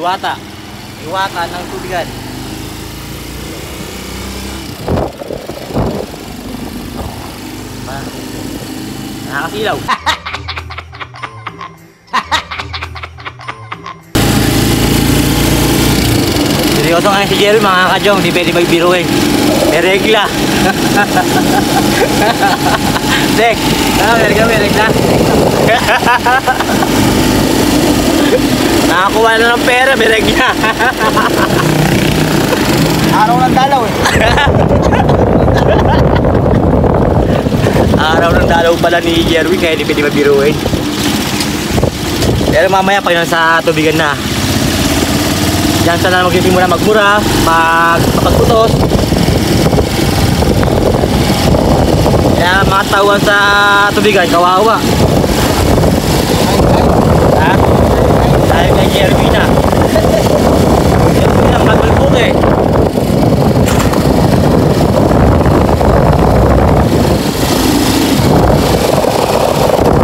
Diwata. Diwata ng tubigan. Nakakasilaw. Seryoso nga si Jerry mga kajong, hindi pwede magbiruin. May regla. Dek, may regla. Nakakuha na ng pera, may regla. Araw ng dalaw eh. Araw ng dalaw pala ni Jerry, kaya hindi pwede magbiruin. Pero mamaya pag nasa tubigan na, diyan sana magsisimula magmura, magpapagputos. Kaya mga tauhan sa tubigan, kawawa. Ha? Dahil kay Jeremy na. Jeremy na magulpok eh.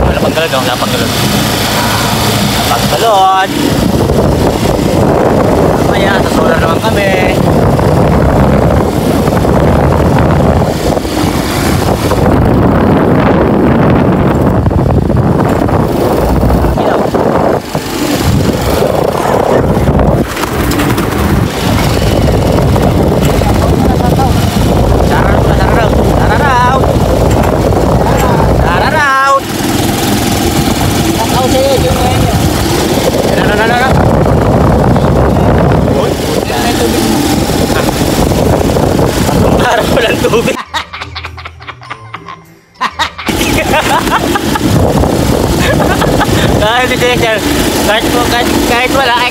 Wala pang galon, wala pang galon. Wala pang galon. Mamaya, sa solar naman kami. Tubig. Kahit si Jason, kahit wala,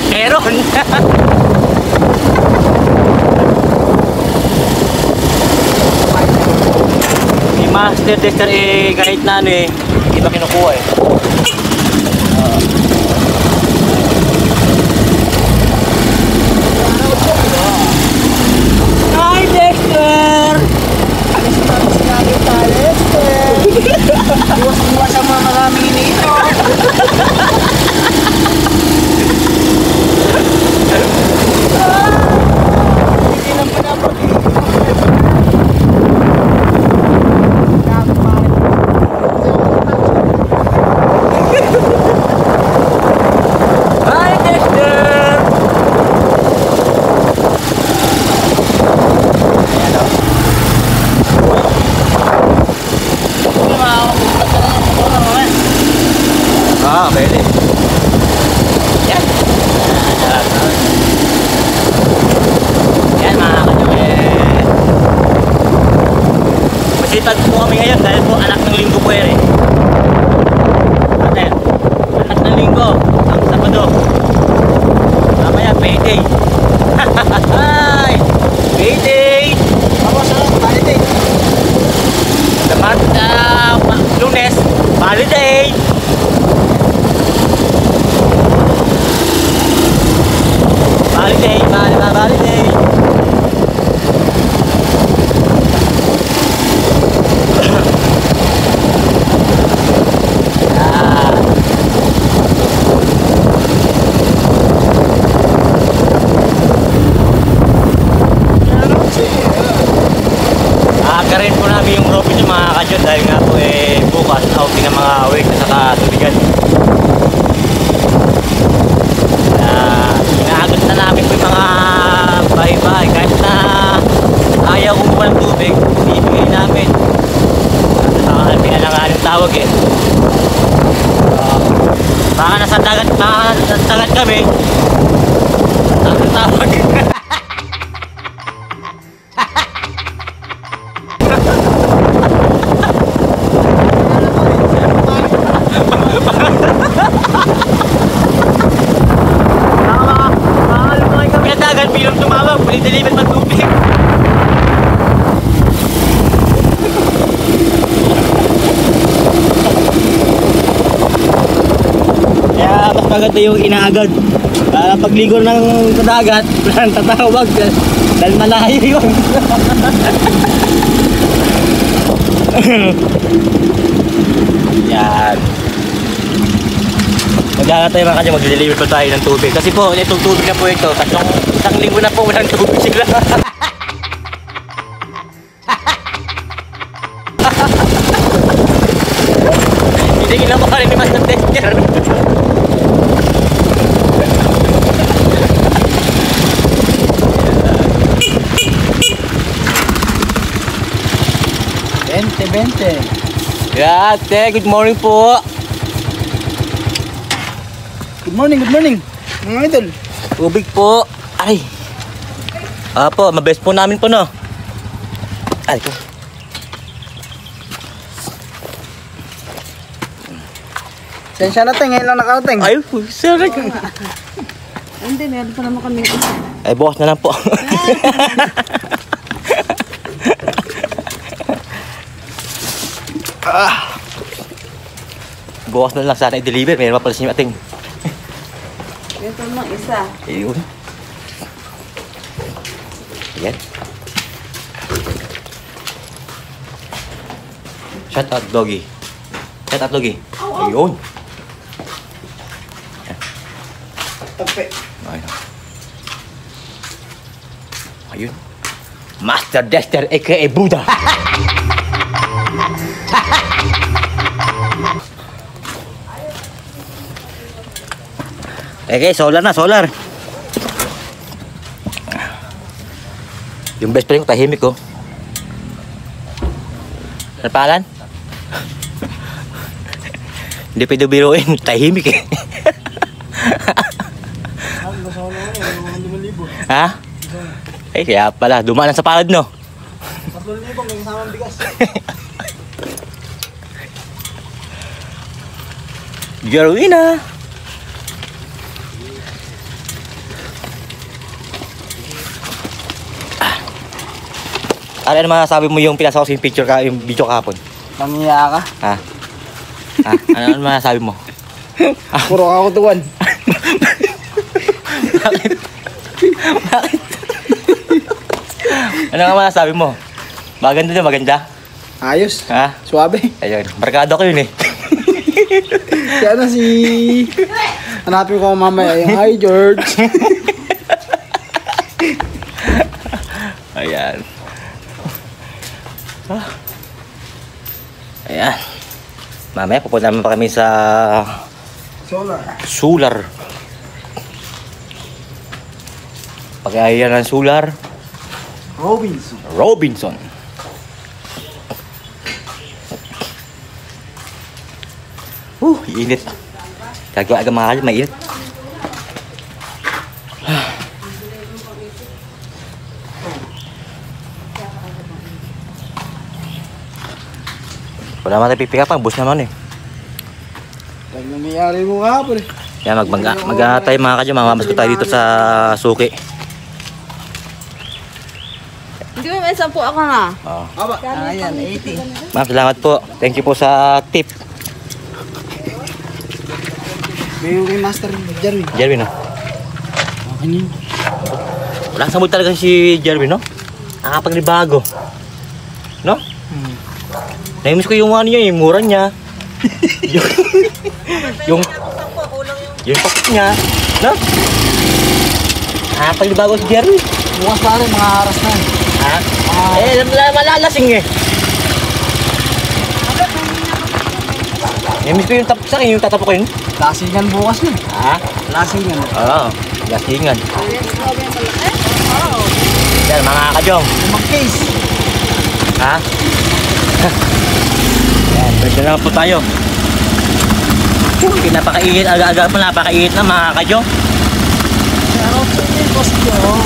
meron. Yung master tester eh, kahit na ano eh, hindi ba kinukuha eh. Hi Dexter! Iwas sa mga maraming iniito. Hindi lang pinapag Hi Dexter! Pwede. Yan. Yan mga kanyang masipag po kami ngayon dahil po anak ng linggo po yan eh. Anak ng linggo ang Sabado. Mamaya payday. Hi! Payday! Tapos holiday. Lunes, holiday! Holiday. Akarin po namin yung ropin yung mga kadyon dahil nga po eh bukas outing ng mga awig na saka tubigan. Inaagos na namin po yung mga bahay-bahay kahit na ayaw kumuha ng tubig, bibigay namin. Pinanangalan tawag eh. Baka nasa dagat kami. Ang tawag. Bilang tumawag, pwede-deliver ng tubig. Kaya mas maganda yung inaagad. Para pagligo ng dagat, walang tatawag. Dahil malayo yun. Yan. Magkakatay mga kadyo, mag-deliver po tayo ng tubig. Kasi po, itong tubig na po ito, isang linggo na po walang tubig sila. Hindi ginawa rin naman ng tester. Bente. Ate, good morning po. Good morning. Mga idol. Tubig po. Ay. Apo, mabes po namin po, no? Ay, ko. Sensya natin, ngayon lang nakauting. Ay, sorry. Hindi, meron pa naman kami. Ay, bukas na lang po. Bukas na lang sana i-deliver. Mayroon pa pala siya ating. Ito lang isa. Ayun. Ayan. Shut up, doggy. Shut up, doggy. Ayun. Tape. Ayun. Ayun. Master Dexter aka Buddha. Okay, solar na, solar. Yung best friend ko, tahimik ko. Ano pangalan? Hindi pwede biruin, tahimik eh. Ha? Eh, kaya pala, dumaan sa palad, no? 3,000 may kasamang bigas. Jarwina! Ano masasabi mo yung pinasa ko sa yung picture ka, yung video kahapon? Panghiya ka. Ha? Ha? Ano masasabi mo? Puro kakutuan. Bakit? Bakit? Ano nga masasabi mo? Maganda na, maganda? Ayos. Ha? Suabe. Ayun, markado ko yun eh. Si ano si... Hanapin ko mamaya yung hi George. Ayan. Ayan. Mamaya pupunta naman pa kami sa Solar. Pag-ayan ng Solar Robinson. Init. Gagawa aga mga kayo, mainit. Wala man tayo pipick up, bus naman eh. Pag nangyayari mo nga po eh. Yan, mag-tayo mga kadyo, mamamas ko tayo dito sa suki. Hindi mo may 10 ako na. Oh. Aba, ayan, 80. Ma'am, salamat po. Thank you po sa tip. May yung kay Master Jerwin. Jerwin, no? Okay niyo. Wala sa mood talaga si Jerwin, no? Nakapagnibago. No? Naimiss ko yung ano niya, yung mura niya. yung pakit niya. No? Nakapagnibago si Jerwin. Bukas pa rin, mga aras na. Ha? Malalasing eh. Naimiss ko yung tapos sa akin, yung tatapo ko yun. Lasingan bukas na. Ha? Lasingan. Oo, lasingan. Yan, mga kadyong. Limang case. Ha? Yan, pwede na po tayo. Napakainit, aga-aga pa napakainit na mga kadyong. Shoutout sa inyo, boss Jong.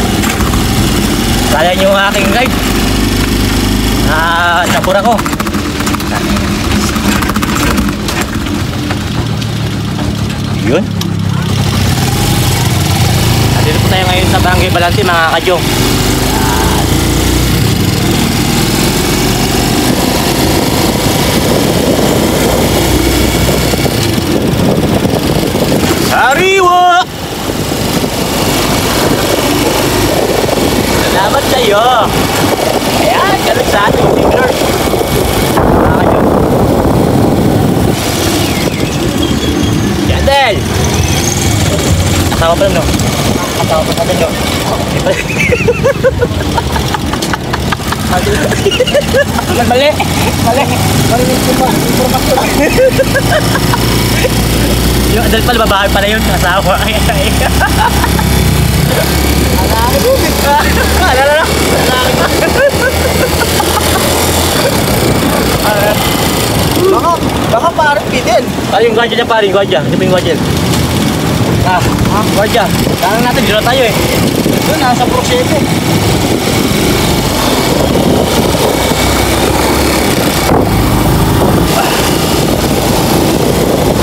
Kaya nyo yung aking ride. Napura ko. Yun. Dito po tayo ngayon sa Barangay Balante mga kadyong. Sariwa! Salamat kayo! Ayan, galing sa ating sticker. Mga kadyong. Yan din! Asawa pa no? Asawa pa natin no? Mali! Mali! Mali yung informasyon. Yung adal pala, babae pala yun, asawa. Alaki bubig. Alala na! Baka parang pitin. Yung guardia niya pare, yung guardia. Ito yung guardia. Guardia. Kailangan natin, dito na tayo eh. Doon, nasa proseso.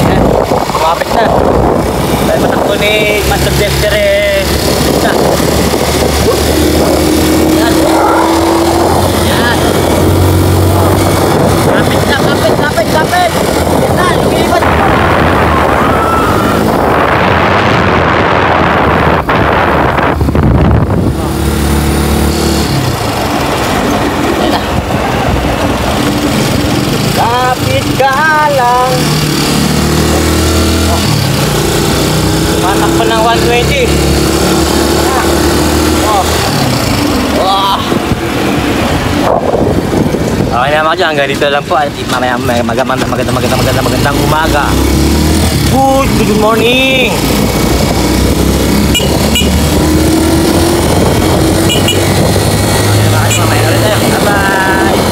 Ayan, kumapit na. Dahil matakbo ni Master Dexter eh. Na. Yan. Yan. Kapit na, kapit, kapit, kapit. Yan na, lumilipat. Yan na. Kapit ka lang. Matakpan ng 120. Oh. Oh. Okay na mga dyan, hanggang dito lang po. At mamaya magandang umaga. Good morning. Okay na mga dyan, mamaya ulit tayo. Bye bye.